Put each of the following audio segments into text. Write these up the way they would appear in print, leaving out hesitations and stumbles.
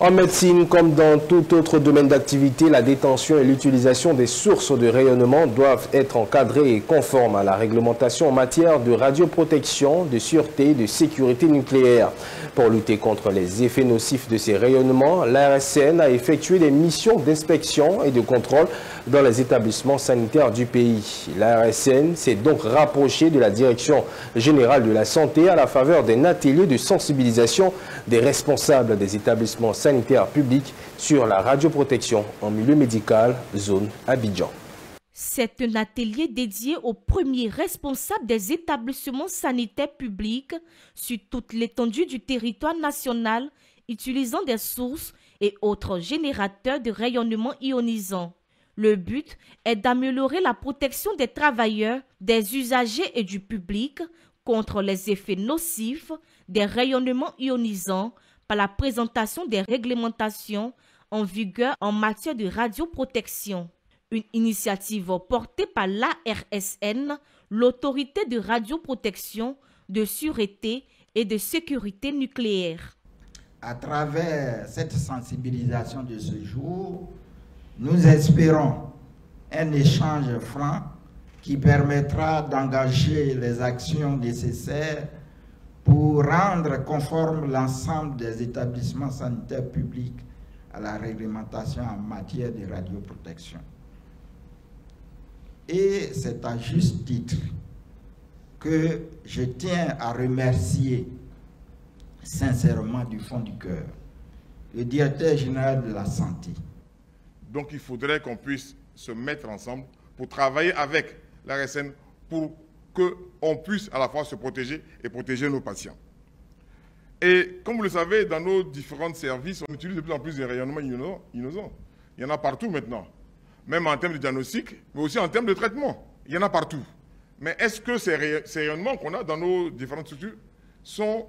En médecine, comme dans tout autre domaine d'activité, la détention et l'utilisation des sources de rayonnement doivent être encadrées et conformes à la réglementation en matière de radioprotection, de sûreté et de sécurité nucléaire. Pour lutter contre les effets nocifs de ces rayonnements, l'ARSN a effectué des missions d'inspection et de contrôle dans les établissements sanitaires du pays. L'ARSN s'est donc rapproché de la Direction générale de la santé à la faveur d'un atelier de sensibilisation des responsables des établissements sanitaires publics sur la radioprotection en milieu médical, zone Abidjan. C'est un atelier dédié aux premiers responsables des établissements sanitaires publics sur toute l'étendue du territoire national, utilisant des sources et autres générateurs de rayonnement ionisant. Le but est d'améliorer la protection des travailleurs, des usagers et du public contre les effets nocifs des rayonnements ionisants par la présentation des réglementations en vigueur en matière de radioprotection. Une initiative portée par l'ARSN, l'autorité de radioprotection, de sûreté et de sécurité nucléaire. À travers cette sensibilisation de ce jour, nous espérons un échange franc qui permettra d'engager les actions nécessaires pour rendre conforme l'ensemble des établissements sanitaires publics à la réglementation en matière de radioprotection. Et c'est à juste titre que je tiens à remercier sincèrement du fond du cœur le directeur général de la santé. Donc il faudrait qu'on puisse se mettre ensemble pour travailler avec l'ARSN pour qu'on puisse à la fois se protéger et protéger nos patients. Et comme vous le savez, dans nos différents services, on utilise de plus en plus des rayonnements ionisants. Il y en a partout maintenant, même en termes de diagnostic, mais aussi en termes de traitement. Il y en a partout. Mais est-ce que ces rayonnements qu'on a dans nos différentes structures sont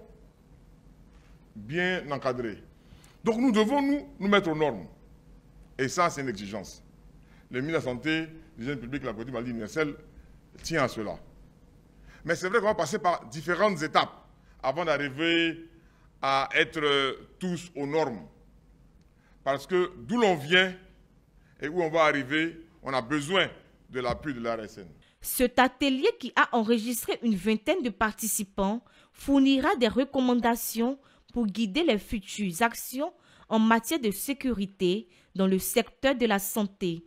bien encadrés? Donc nous devons nous mettre aux normes. Et ça, c'est une exigence. Le ministre de la Santé, l'hygiène publique, la politique maladie universelle tient à cela. Mais c'est vrai qu'on va passer par différentes étapes avant d'arriver à être tous aux normes. Parce que d'où l'on vient et où on va arriver, on a besoin de l'appui de l'ARSN. Cet atelier, qui a enregistré une vingtaine de participants, fournira des recommandations pour guider les futures actions en matière de sécurité dans le secteur de la santé.